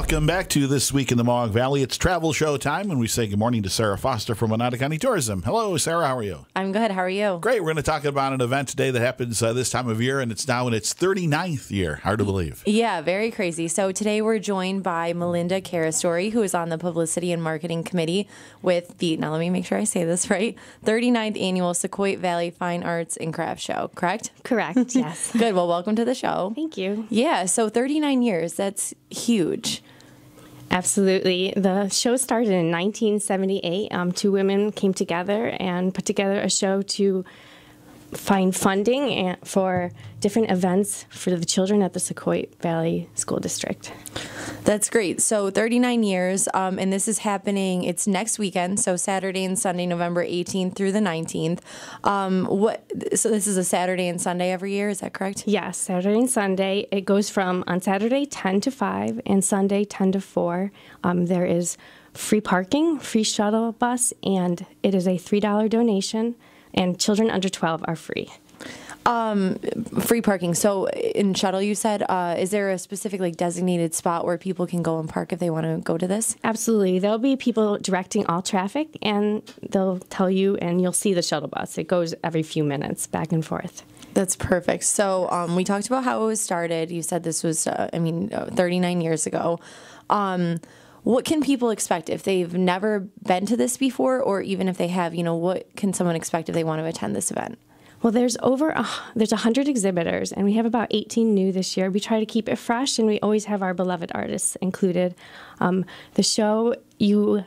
Welcome back to This Week in the Mohawk Valley. It's travel show time, and we say good morning to Sarah Foster from Oneida County Tourism. Hello, Sarah. How are you? I'm good. How are you? Great. We're going to talk about an event today that happens this time of year, and it's now in its 39th year. Hard to believe. Yeah, very crazy. So today we're joined by Melinda Karastury, who is on the Publicity and Marketing Committee with the, now let me make sure I say this right, 39th Annual Sauquoit Valley Fine Arts and Crafts Show, correct? Correct, yes. Good. Well, welcome to the show. Thank you. Yeah, so 39 years. That's huge. Absolutely. The show started in 1978. Two women came together and put together a show to find funding for different events for the children at the Sauquoit Valley School District. That's great. So 39 years, and this is happening, it's next weekend, so Saturday and Sunday, November 18th through the 19th. So this is a Saturday and Sunday every year, is that correct? Yes, Saturday and Sunday. It goes from on Saturday 10 to 5 and Sunday 10 to 4. There is free parking, free shuttle bus, and it is a $3 donation, and children under 12 are free. Free parking. So in shuttle, you said, is there a specific designated spot where people can go and park if they want to go to this? Absolutely. There'll be people directing all traffic, and they'll tell you, and you'll see the shuttle bus. It goes every few minutes back and forth. That's perfect. So we talked about how it was started. You said this was, 39 years ago. What can people expect if they've never been to this before, or even if they have, what can someone expect if they want to attend this event? Well, there's 100 exhibitors, and we have about 18 new this year. We try to keep it fresh, and we always have our beloved artists included. The show, you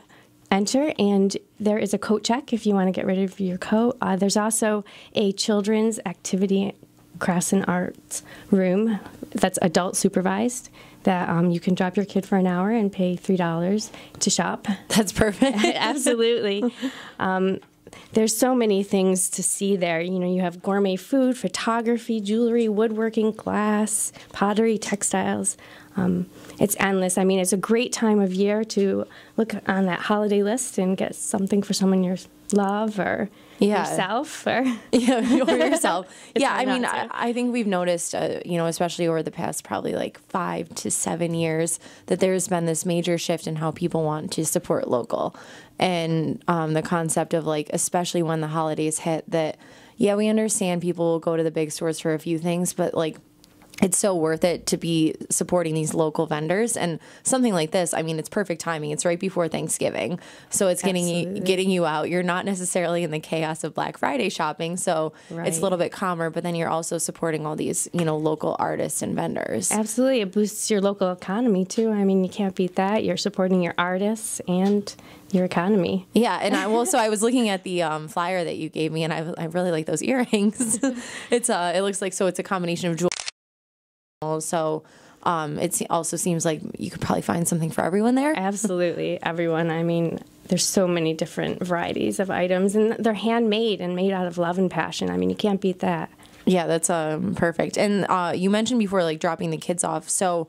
enter, and there is a coat check if you want to get rid of your coat. There's also a children's activity, crafts and arts room that's adult supervised, that you can drop your kid for an hour and pay $3 to shop. That's perfect. Absolutely. There's so many things to see there. You have gourmet food, photography, jewelry, woodworking, glass, pottery, textiles. It's endless. It's a great time of year to look on that holiday list and get something for someone you love or yourself. Or yourself. Yeah, I think we've noticed, especially over the past probably 5 to 7 years, that there's been this major shift in how people want to support local. And the concept of, especially when the holidays hit, that, we understand people will go to the big stores for a few things, but, it's so worth it to be supporting these local vendors. And something like this, it's perfect timing. It's right before Thanksgiving. So it's getting you out. You're not necessarily in the chaos of Black Friday shopping, so It's a little bit calmer, but then you're also supporting all these, local artists and vendors. Absolutely. It boosts your local economy, too. You can't beat that. You're supporting your artists and your economy. Yeah, and I was looking at the flyer that you gave me, and I really like those earrings. It looks like, so it's a combination of jewelry. So it also seems like you could probably find something for everyone there. Absolutely, everyone. There's so many different varieties of items, and they're handmade and made out of love and passion. You can't beat that. Yeah, that's perfect. And you mentioned before, dropping the kids off. So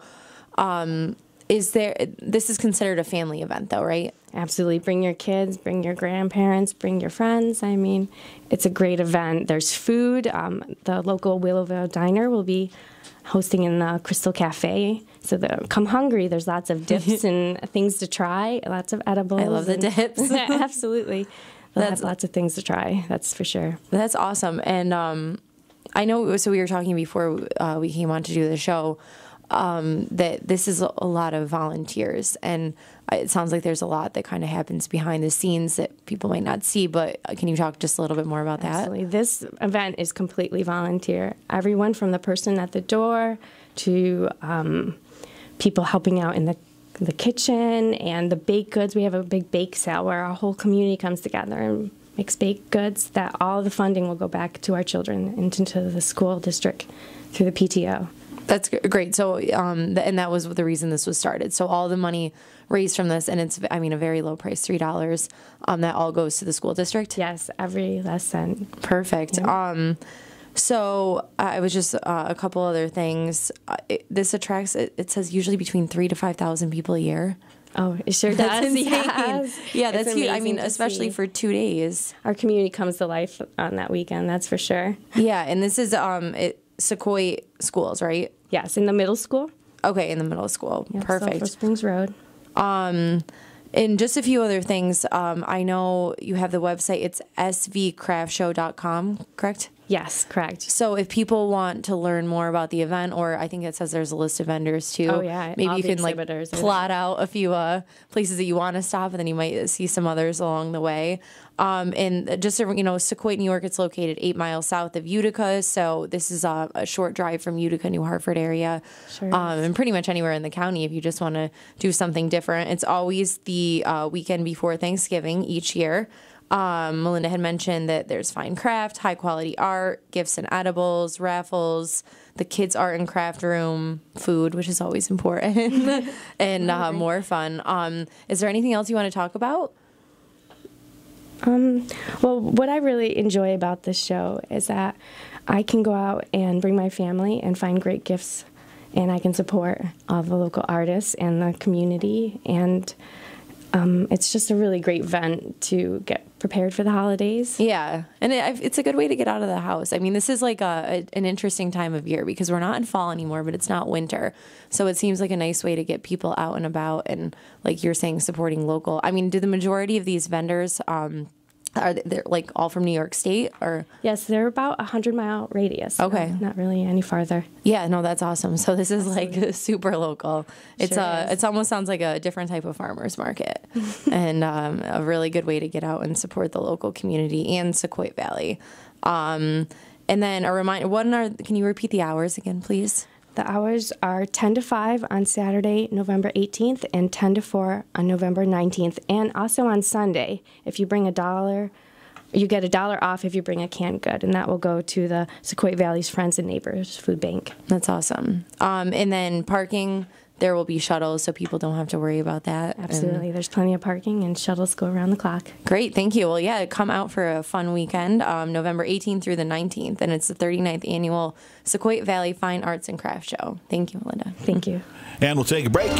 this is considered a family event, though, right? Absolutely. Bring your kids, bring your grandparents, bring your friends. It's a great event. There's food. The local Willowville Diner will be hosting in the Crystal Cafe. So come hungry. There's lots of dips and things to try, lots of edibles. I love the dips. Absolutely. They'll have lots of things to try, that's for sure. That's awesome. And I know, so we were talking before we came on to do the show, that this is a lot of volunteers, and it sounds like there's a lot that kind of happens behind the scenes that people might not see, but can you talk just a little bit more about that? Absolutely. This event is completely volunteer. Everyone from the person at the door to people helping out in the kitchen and the baked goods. We have a big bake sale where our whole community comes together and makes baked goods, that all the funding will go back to our children and into the school district through the PTO. That's great. So, and that was the reason this was started. So all the money raised from this, and it's, a very low price, $3, that all goes to the school district? Yes, every last cent. Perfect. Yeah. So I was just a couple other things. This attracts, it says usually between 3,000 to 5,000 people a year. Oh, it sure that's does. Insane. Yes. Yeah, that's huge. Especially for 2 days. Our community comes to life on that weekend, that's for sure. Yeah, and this is Sauquoit schools, right? Yes, in the middle school. Okay, in the middle school. Yep, Perfect. Sulphur Springs Road. And just a few other things. I know you have the website. It's svcraftshow.com, correct? Yes, correct. So if people want to learn more about the event, or I think it says there's a list of vendors too. Oh, yeah. Maybe you can like plot out a few places that you want to stop, and then you might see some others along the way. And just so you know, Sauquoit, New York, it's located 8 miles south of Utica. So this is a short drive from Utica, New Hartford area. Sure. And pretty much anywhere in the county if you just want to do something different. It's always the weekend before Thanksgiving each year. Melinda had mentioned that there's fine craft, high quality art, gifts and edibles, raffles, the kids' art and craft room, food, which is always important, and more fun. Is there anything else you want to talk about? Well, what I really enjoy about this show is that I can go out and bring my family and find great gifts, and I can support all the local artists and the community, and it's just a really great event to get prepared for the holidays. Yeah, and it's a good way to get out of the house. I mean, this is like an interesting time of year because we're not in fall anymore, but it's not winter. So it seems like a nice way to get people out and about and, like you're saying, supporting local. I mean, do the majority of these vendors, are they like all from New York State or? Yes, they're about 100-mile radius. So okay. Not really any farther. Yeah, no, that's awesome. So this is like super local. It's sure it almost sounds like a different type of farmer's market and a really good way to get out and support the local community and Sauquoit Valley. And then a reminder, can you repeat the hours again, please? The hours are 10 to 5 on Saturday, November 18th, and 10 to 4 on November 19th. And also on Sunday, if you bring $1, you get $1 off if you bring a canned good, and that will go to the Sauquoit Valley's Friends and Neighbors Food Bank. That's awesome. And then parking, there will be shuttles, so people don't have to worry about that. Absolutely. There's plenty of parking, and shuttles go around the clock. Great. Thank you. Well, yeah, come out for a fun weekend, November 18th through the 19th, and it's the 39th annual Sauquoit Valley Fine Arts and Crafts Show. Thank you, Melinda. Thank you. And we'll take a break.